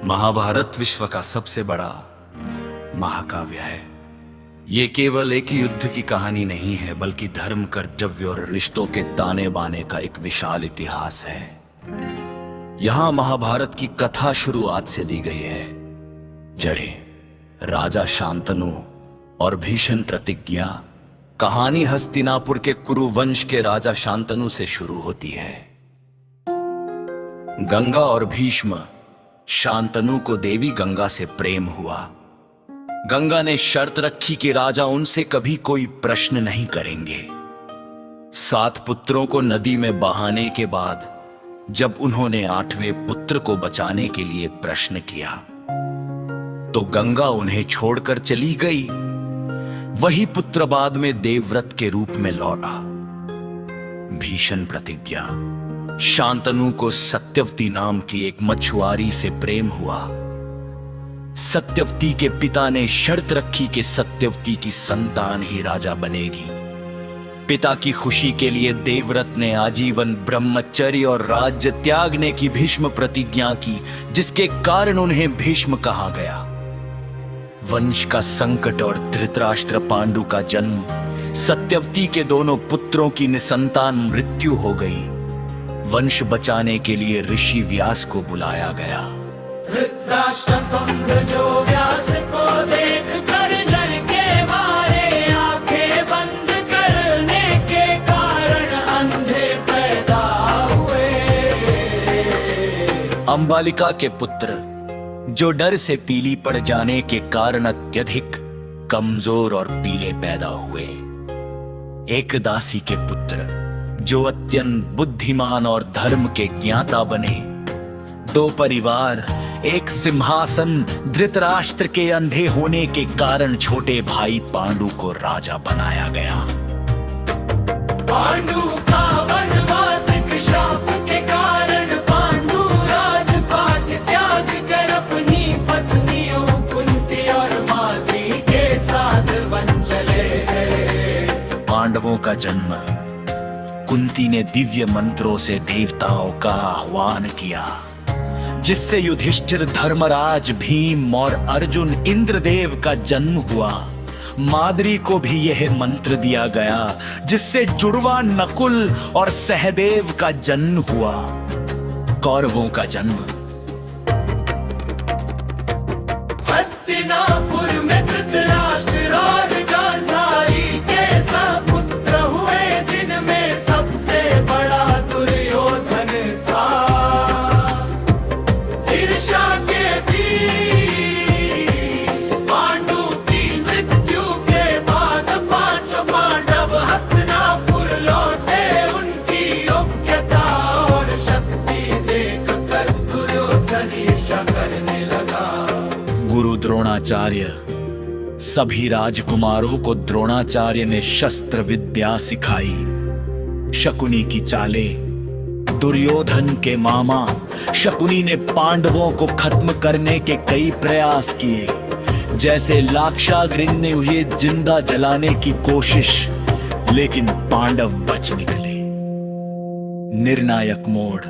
महाभारत विश्व का सबसे बड़ा महाकाव्य है। ये केवल एक युद्ध की कहानी नहीं है, बल्कि धर्म, कर्तव्य और रिश्तों के ताने बाने का एक विशाल इतिहास है। यहां महाभारत की कथा शुरुआत से दी गई है। जड़ें राजा शांतनु और भीषण प्रतिज्ञा। कहानी हस्तिनापुर के कुरु वंश के राजा शांतनु से शुरू होती है। गंगा और भीष्म। शांतनु को देवी गंगा से प्रेम हुआ। गंगा ने शर्त रखी कि राजा उनसे कभी कोई प्रश्न नहीं करेंगे। 7 पुत्रों को नदी में बहाने के बाद जब उन्होंने 8वें पुत्र को बचाने के लिए प्रश्न किया तो गंगा उन्हें छोड़कर चली गई। वही पुत्र बाद में देवव्रत के रूप में लौटा। भीषण प्रतिज्ञा। शांतनु को सत्यवती नाम की एक मछुआरी से प्रेम हुआ। सत्यवती के पिता ने शर्त रखी कि सत्यवती की संतान ही राजा बनेगी। पिता की खुशी के लिए देवव्रत ने आजीवन ब्रह्मचर्य और राज्य त्यागने की भीष्म प्रतिज्ञा की, जिसके कारण उन्हें भीष्म कहा गया। वंश का संकट और धृतराष्ट्र पांडु का जन्म। सत्यवती के दोनों पुत्रों की निसंतान मृत्यु हो गई। वंश बचाने के लिए ऋषि व्यास को बुलाया गया। धृतराष्ट्र जो व्यास को देख कर डर के मारे आंखें बंद करने के कारण अंधे पैदा हुए। अंबालिका के पुत्र जो डर से पीली पड़ जाने के कारण अत्यधिक कमजोर और पीले पैदा हुए। एक दासी के पुत्र जो अत्यंत बुद्धिमान और धर्म के ज्ञाता बने। 2 परिवार, एक सिंहासन। धृतराष्ट्र के अंधे होने के कारण छोटे भाई पांडु को राजा बनाया गया। पांडु का वनवास एक श्राप के कारण पांडु राजपाट त्याग कर अपनी पत्नियों कुंती और माद्री के साथ वन चले गए। पांडवों का जन्म। कुंती ने दिव्य मंत्रों से देवताओं का आह्वान किया, जिससे युधिष्ठिर, धर्मराज, भीम और अर्जुन, इंद्रदेव का जन्म हुआ। माद्री को भी यह मंत्र दिया गया, जिससे जुड़वा नकुल और सहदेव का जन्म हुआ। कौरवों का जन्म। हस्तिनापुर में धृतराष्ट्र और गांधारी के सब पुत्र हुए, जिनमें सबसे बड़ा दुर्योधन था। ईर्ष्या के बीच पांडु की मृत्यु के बाद 5 पांडव हस्तिनापुर लौटे। उनकी योग्यता और शक्ति देखकर दुर्योधन ईर्ष्या करने लगा। गुरु द्रोणाचार्य। सभी राजकुमारों को द्रोणाचार्य ने शस्त्र विद्या सिखाई। शकुनी की चालें। दुर्योधन के मामा शकुनी ने पांडवों को खत्म करने के कई प्रयास किए, जैसे लाक्षागृह ने उन्हें जिंदा जलाने की कोशिश, लेकिन पांडव बच निकले। निर्णायक मोड़।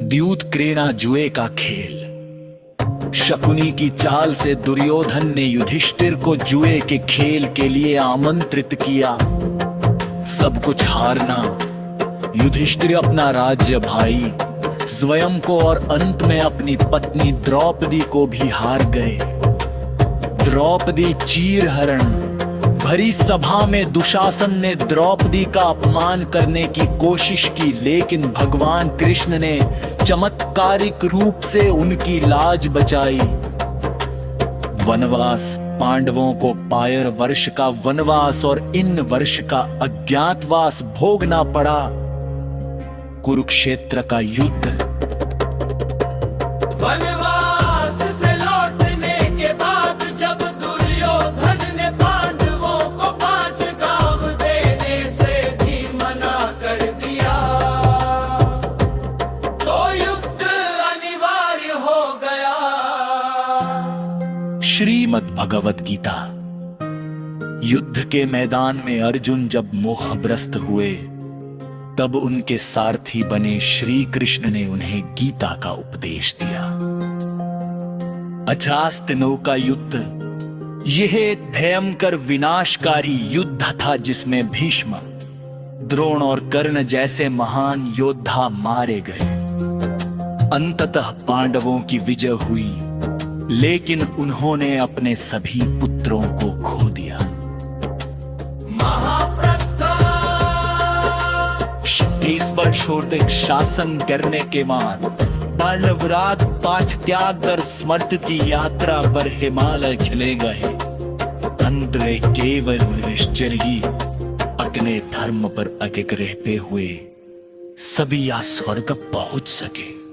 द्यूत क्रीड़ा जुए का खेल। शकुनी की चाल से दुर्योधन ने युधिष्ठिर को जुए के खेल के लिए आमंत्रित किया। सब कुछ हारना। युधिष्ठिर अपना राज्य, भाई स्वयं को और अंत में अपनी पत्नी द्रौपदी को भी हार गए। द्रौपदी चीरहरण। भरी सभा में दुशासन ने द्रौपदी का अपमान करने की कोशिश की, लेकिन भगवान कृष्ण ने चमत्कारिक रूप से उनकी लाज बचाई। वनवास। पांडवों को 12 वर्ष का वनवास और इन वर्ष का अज्ञातवास भोगना पड़ा। कुरुक्षेत्र का युद्ध। वनवास से लौटने के बाद जब दुर्योधन ने पांडवों को 5 गांव देने से भी मना कर दिया, तो युद्ध अनिवार्य हो गया। श्रीमद् भगवत गीता। युद्ध के मैदान में अर्जुन जब मोहग्रस्त हुए, तब उनके सारथी बने श्री कृष्ण ने उन्हें गीता का उपदेश दिया। अजास्तिनों का युद्ध यह भयंकर विनाशकारी युद्ध था जिसमें भीष्म, द्रोण और कर्ण जैसे महान योद्धा मारे गए। अंततः पांडवों की विजय हुई, लेकिन उन्होंने अपने सभी पुत्रों को खो दिया। ईश्वर छोड़ते शासन करने के बाद पांडवराज पाठ त्याग कर स्मृत की यात्रा पर हिमालय चले गए। अंत में केवल निश्चय ही अपने धर्म पर अडिग रहते हुए सभी या स्वर्ग पहुंच सके।